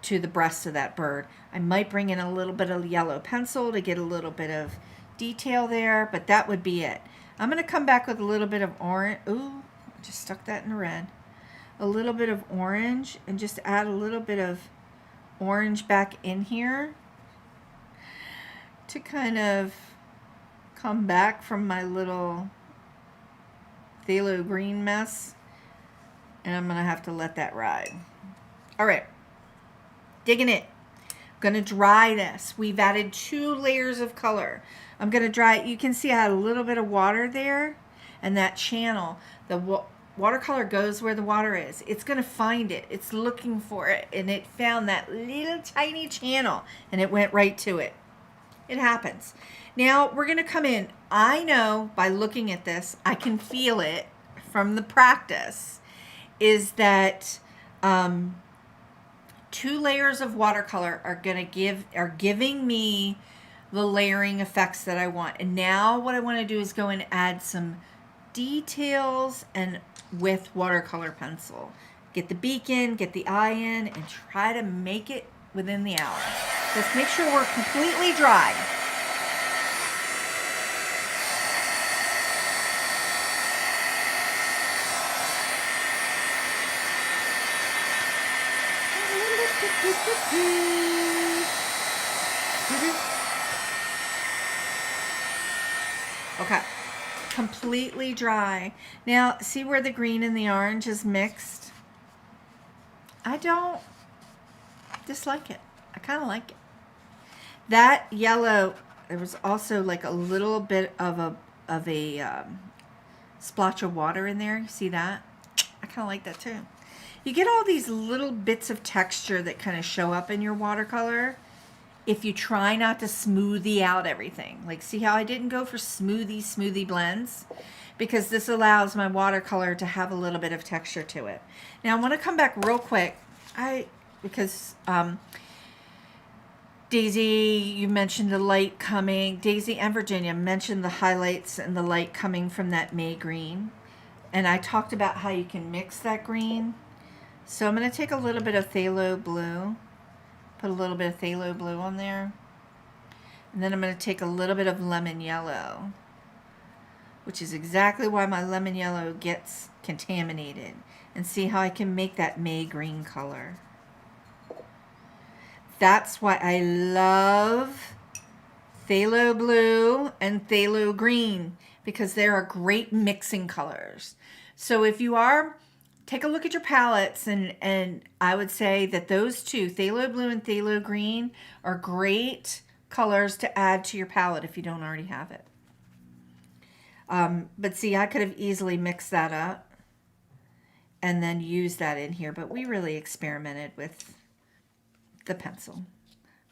to the breast of that bird. I might bring in a little bit of yellow pencil to get a little bit of detail there, but that would be it. I'm going to come back with a little bit of orange. Ooh, I just stuck that in red. A little bit of orange and just add a little bit of orange back in here to kind of come back from my little phthalo green mess. And I'm going to have to let that ride. All right. Digging it. I'm going to dry this. We've added 2 layers of color. I'm going to dry it. You can see I had a little bit of water there. And that channel, the watercolor goes where the water is. It's going to find it. It's looking for it. And it found that little tiny channel. And it went right to it. It happens. Now we're going to come in. I know by looking at this, I can feel it from the practice, is that 2 layers of watercolor are giving me the layering effects that I want. And now what I want to do is go and add some details and with watercolor pencil. Get the beak in, get the eye in, and try to make it within the hour. Just make sure we're completely dry. Okay, completely dry. Now, see where the green and the orange is mixed? I don't dislike it. I kind of like it. That yellow, there was also like a little bit of a splotch of water in there. You see that? I kind of like that too. You get all these little bits of texture that kind of show up in your watercolor if you try not to smoothie out everything. Like, see how I didn't go for smoothie blends? Because this allows my watercolor to have a little bit of texture to it. Now I want to come back real quick. Because Daisy, you mentioned the light coming. Daisy and Virginia mentioned the highlights and the light coming from that May green. And I talked about how you can mix that green. So I'm going to take a little bit of phthalo blue, put a little bit of phthalo blue on there. And then I'm going to take a little bit of lemon yellow, which is exactly why my lemon yellow gets contaminated. And see how I can make that May green color. That's why I love phthalo blue and phthalo green, because they are great mixing colors. So if you are, take a look at your palettes, and I would say that those 2, phthalo blue and phthalo green, are great colors to add to your palette if you don't already have it. But see, I could have easily mixed that up and then used that in here, but we really experimented with the pencil,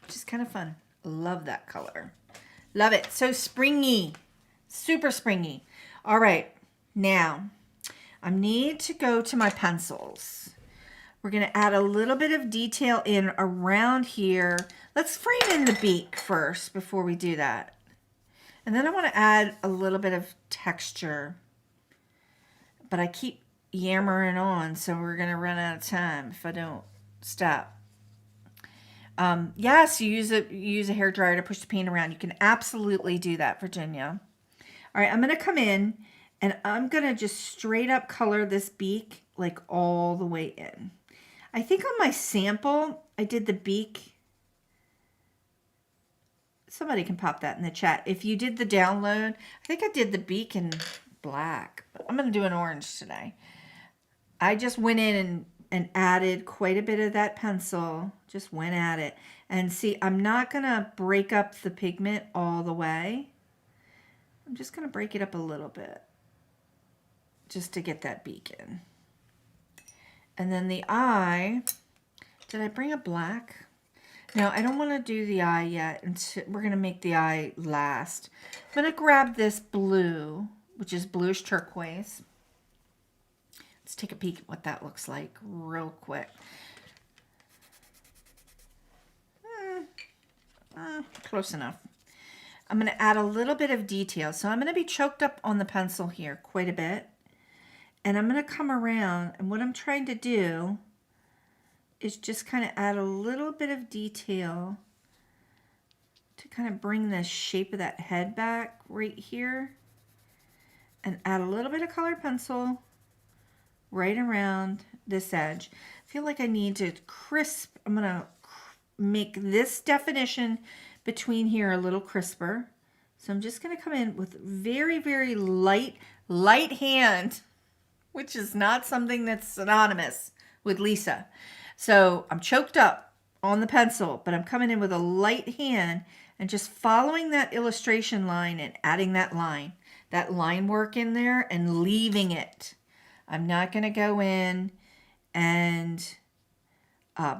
which is kind of fun. Love that color. Love it. So springy, super springy. All right, now I need to go to my pencils. We're going to add a little bit of detail in around here. Let's frame in the beak first before we do that. And then I want to add a little bit of texture. But I keep yammering on, so we're going to run out of time if I don't stop. Yes, you use a hair dryer to push the paint around. You can absolutely do that, Virginia. All right, I'm going to come in and I'm going to just straight up color this beak like all the way in. I think on my sample, I did the beak. Somebody can pop that in the chat. If you did the download, I think I did the beak in black, but I'm going to do an orange today. I just went in and added quite a bit of that pencil, just went at it. And see, I'm not going to break up the pigment all the way. I'm just going to break it up a little bit just to get that beak in. And then the eye, did I bring a black? No, I don't want to do the eye yet. We're going to make the eye last. I'm going to grab this blue, which is bluish turquoise. Let's take a peek at what that looks like real quick. Close enough. I'm going to add a little bit of detail. So I'm going to be choked up on the pencil here quite a bit. And I'm going to come around, and what I'm trying to do is just kind of add a little bit of detail to kind of bring the shape of that head back right here, and add a little bit of colored pencil right around this edge. I feel like I need to crisp. I'm going to make this definition between here a little crisper. So I'm just going to come in with very, very light hand, which is not something that's synonymous with Lisa. So I'm choked up on the pencil, but I'm coming in with a light hand and just following that illustration line and adding that line work in there and leaving it. I'm not going to go in and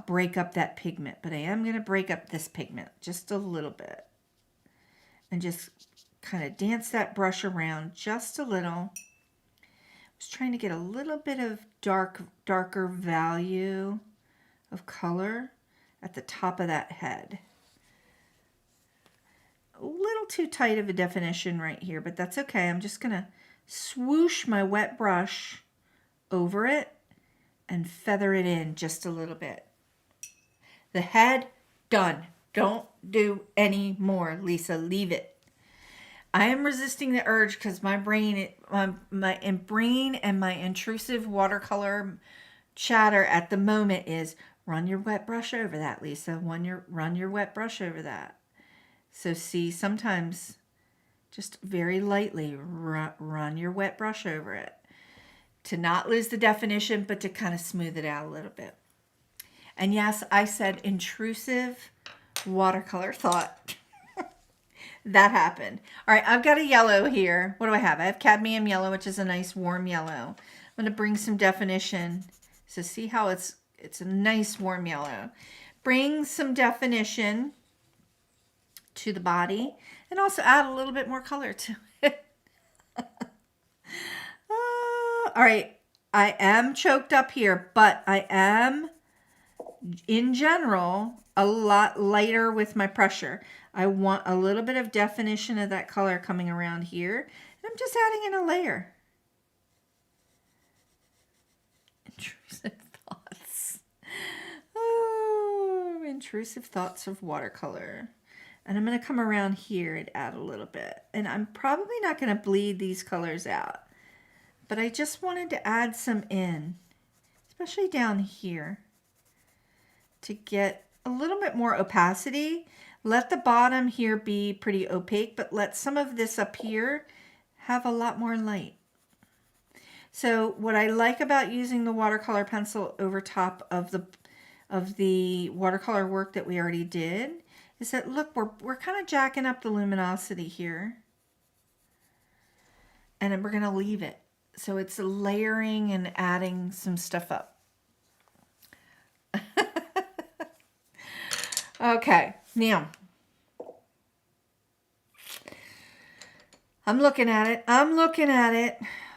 break up that pigment, but I am going to break up this pigment just a little bit and just kind of dance that brush around just a little. I was trying to get a little bit of darker value of color at the top of that head. A little too tight of a definition right here, but that's okay. I'm just going to swoosh my wet brush over it and feather it in just a little bit. The head, done. Don't do any more, Lisa. Leave it. I am resisting the urge because my brain and my intrusive watercolor chatter at the moment is run your wet brush over that, Lisa. Run your wet brush over that. So see, sometimes just very lightly run your wet brush over it to not lose the definition, but to kind of smooth it out a little bit. And yes, I said intrusive watercolor thought. That happened. All right, I've got a yellow here. What do I have? I have cadmium yellow, which is a nice warm yellow. I'm going to bring some definition. So see how it's a nice warm yellow. Bring some definition to the body and also add a little bit more color to it. All right, I am choked up here, but I am, in general, a lot lighter with my pressure. I want a little bit of definition of that color coming around here. And I'm just adding in a layer. Intrusive thoughts. Oh, intrusive thoughts of watercolor. And I'm going to come around here and add a little bit. And I'm probably not going to bleed these colors out. But I just wanted to add some in, especially down here, to get a little bit more opacity. Let the bottom here be pretty opaque, but let some of this up here have a lot more light. So what I like about using the watercolor pencil over top of the watercolor work that we already did is that, look, we're kind of jacking up the luminosity here. And then we're going to leave it. So it's layering and adding some stuff up. Okay, now I'm looking at it.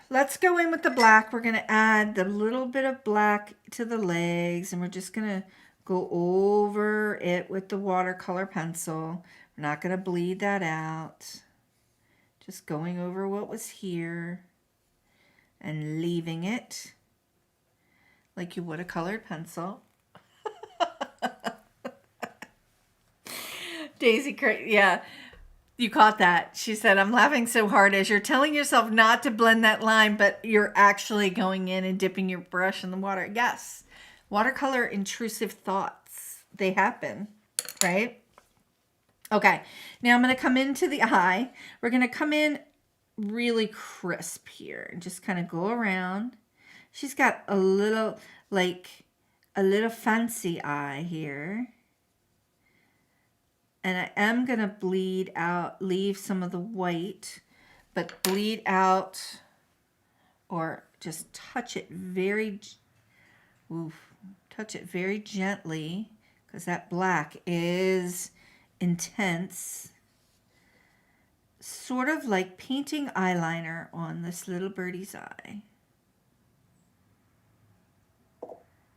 Let's go in with the black. We're going to add the little bit of black to the legs, and we're just going to go over it with the watercolor pencil. We're not going to bleed that out. Just going over what was here and leaving it like you would a colored pencil. Daisy, yeah, you caught that. She said, I'm laughing so hard as you're telling yourself not to blend that line, but you're actually going in and dipping your brush in the water. Yes, watercolor intrusive thoughts, they happen, right? Okay, now I'm going to come into the eye. We're going to come in really crisp here and just kind of go around. She's got a little, like, a little fancy eye here. And I am going to bleed out, leave some of the white, but bleed out or just touch it very gently because that black is intense. Sort of like painting eyeliner on this little birdie's eye.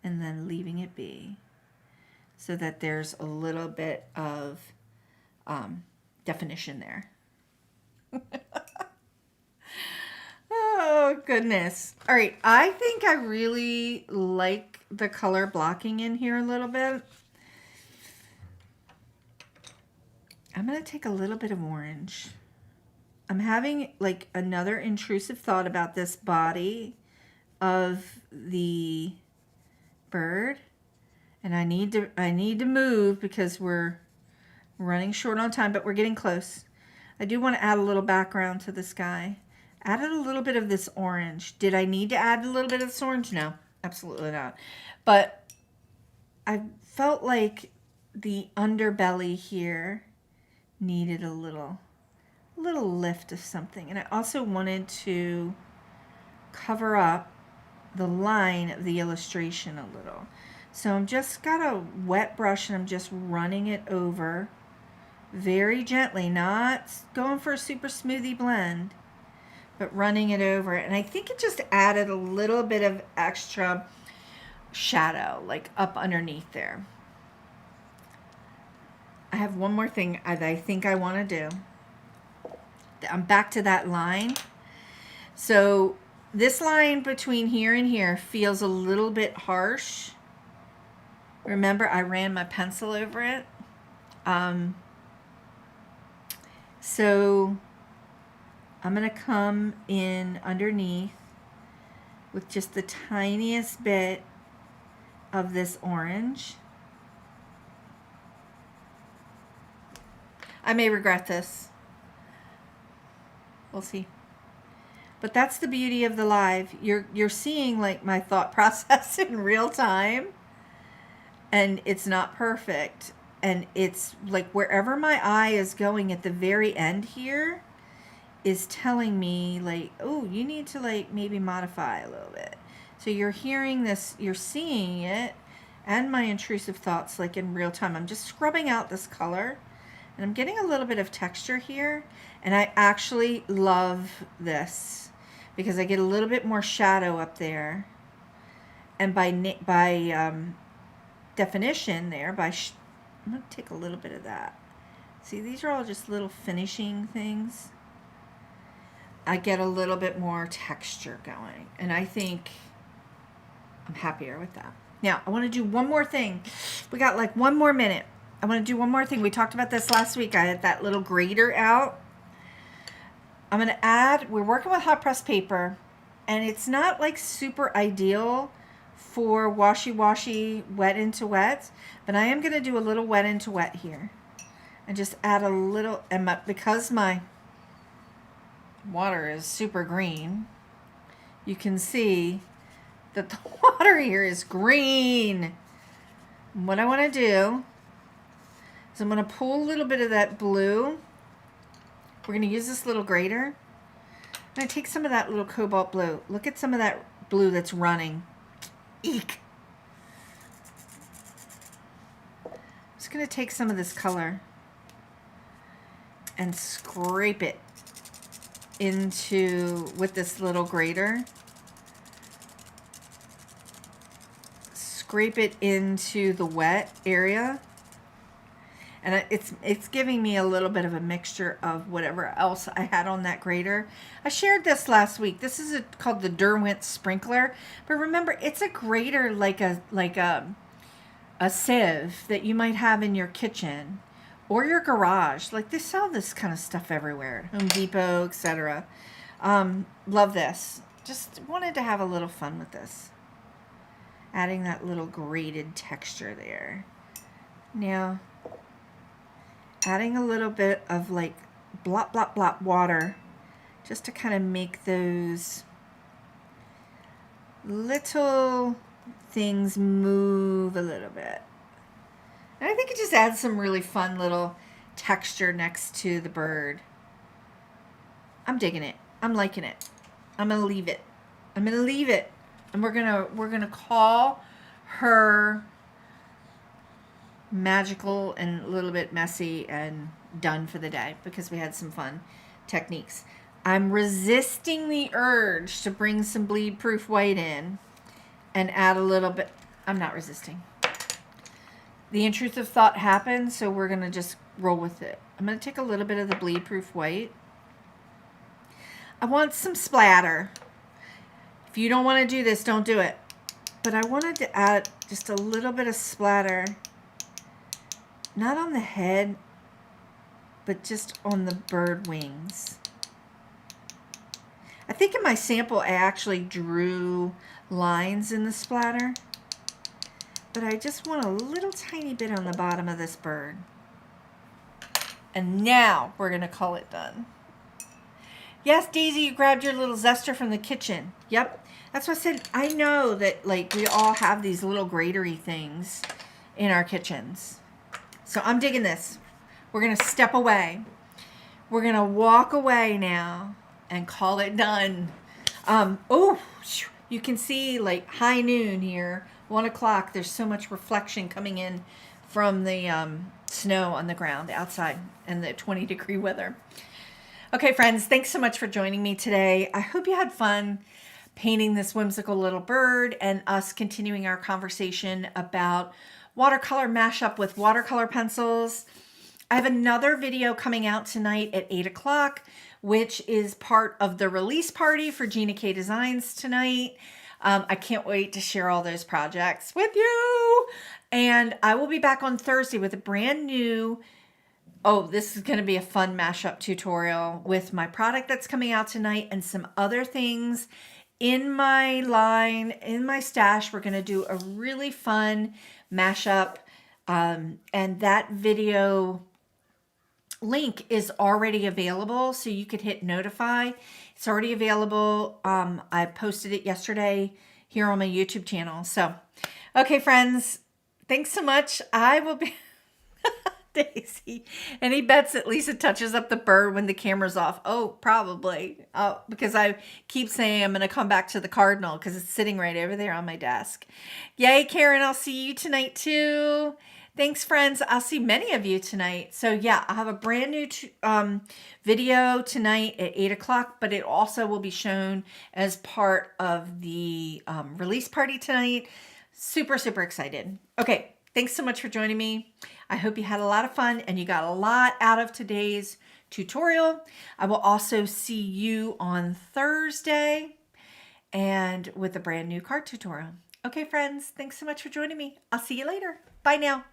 And then leaving it be so that there's a little bit of definition there. Oh, goodness. All right. I think I really like the color blocking in here a little bit. I'm going to take a little bit of orange. I'm having like another intrusive thought about this body of the bird. And I need to move because we're running short on time, but we're getting close. I do want to add a little background to the sky. Added a little bit of this orange. Did I need to add a little bit of this orange? No, absolutely not. But I felt like the underbelly here needed a little lift of something. And I also wanted to cover up the line of the illustration a little. So I'm just got a wet brush and I'm just running it over very gently, not going for a super smoothie blend, but running it over. And I think it just added a little bit of extra shadow, like up underneath there. I have one more thing that I think I want to do. I'm back to that line. So this line between here and here feels a little bit harsh. Remember, I ran my pencil over it. So I'm going to come in underneath with just the tiniest bit of this orange. I may regret this. We'll see. But that's the beauty of the live. You're seeing like my thought process in real time. And it's not perfect. And it's like wherever my eye is going at the very end here is telling me like, oh, you need to like maybe modify a little bit. So you're hearing this, you're seeing it, and my intrusive thoughts like in real time. I'm just scrubbing out this color and I'm getting a little bit of texture here. And I actually love this because I get a little bit more shadow up there. And by definition there, I'm going to take a little bit of that. See, these are all just little finishing things. I get a little bit more texture going, and I think I'm happier with that. Now, I want to do one more thing. We got like 1 more minute. I want to do one more thing. We talked about this last week. I had that little grater out. I'm going to add, we're working with hot press paper, and it's not like super ideal for washy wet into wet, but I am going to do a little wet into wet here and just add a little, and because my water is super green, you can see that the water here is green. And what I want to do is I'm going to pull a little bit of that blue. We're going to use this little grater. I'm going to take some of that little cobalt blue. Look at some of that blue that's running. Eek. I'm just going to take some of this color and scrape it into, with this little grater, scrape it into the wet area. And it's giving me a little bit of a mixture of whatever else I had on that grater. I shared this last week. This is called the Derwent sprinkler. But remember, it's a grater like a sieve that you might have in your kitchen or your garage. Like they sell this kind of stuff everywhere, Home Depot, etc. Love this. Just wanted to have a little fun with this. Adding that little grated texture there. Now, adding a little bit of like blop, blop, blop water just to kind of make those little things move a little bit. And I think it just adds some really fun little texture next to the bird. I'm digging it. I'm liking it. I'm going to leave it. I'm going to leave it. And we're going to call her magical and a little bit messy and done for the day because we had some fun techniques. I'm resisting the urge to bring some bleed proof white in and add a little bit. I'm not resisting. The intrusive thought happened, so we're going to just roll with it. I'm going to take a little bit of the bleed proof white. I want some splatter. If you don't want to do this, don't do it. But I wanted to add just a little bit of splatter, not on the head, but just on the bird wings. I think in my sample I actually drew lines in the splatter, but I just want a little tiny bit on the bottom of this bird. And now we're going to call it done. Yes, Daisy, you grabbed your little zester from the kitchen. Yep. That's what I said. I know that like we all have these little gratery things in our kitchens. So I'm digging this. We're going to step away. We're going to walk away now and call it done. Oh, you can see like high noon here, 1 o'clock. There's so much reflection coming in from the snow on the ground outside and the 20-degree weather. Okay, friends, thanks so much for joining me today. I hope you had fun painting this whimsical little bird and us continuing our conversation about watercolor mashup with watercolor pencils. I have another video coming out tonight at 8 o'clock, which is part of the release party for Gina K Designs tonight. I can't wait to share all those projects with you. And I will be back on Thursday with a brand new, this is going to be a fun mashup tutorial with my product that's coming out tonight and some other things in my line, in my stash. We're going to do a really fun mashup. And that video link is already available, so you could hit notify. It's already available. I posted it yesterday here on my YouTube channel. So, okay, friends, thanks so much. I will be Daisy. Any bets that Lisa touches up the bird when the camera's off? Oh, probably. Because I keep saying I'm going to come back to the cardinal because it's sitting right over there on my desk. Yay, Karen, I'll see you tonight too. Thanks, friends. I'll see many of you tonight. So yeah, I'll have a brand new video tonight at 8 o'clock, but it also will be shown as part of the release party tonight. Super, super excited. Okay, thanks so much for joining me. I hope you had a lot of fun and you got a lot out of today's tutorial. I will also see you on Thursday and with a brand new card tutorial. Okay, friends, thanks so much for joining me. I'll see you later. Bye now.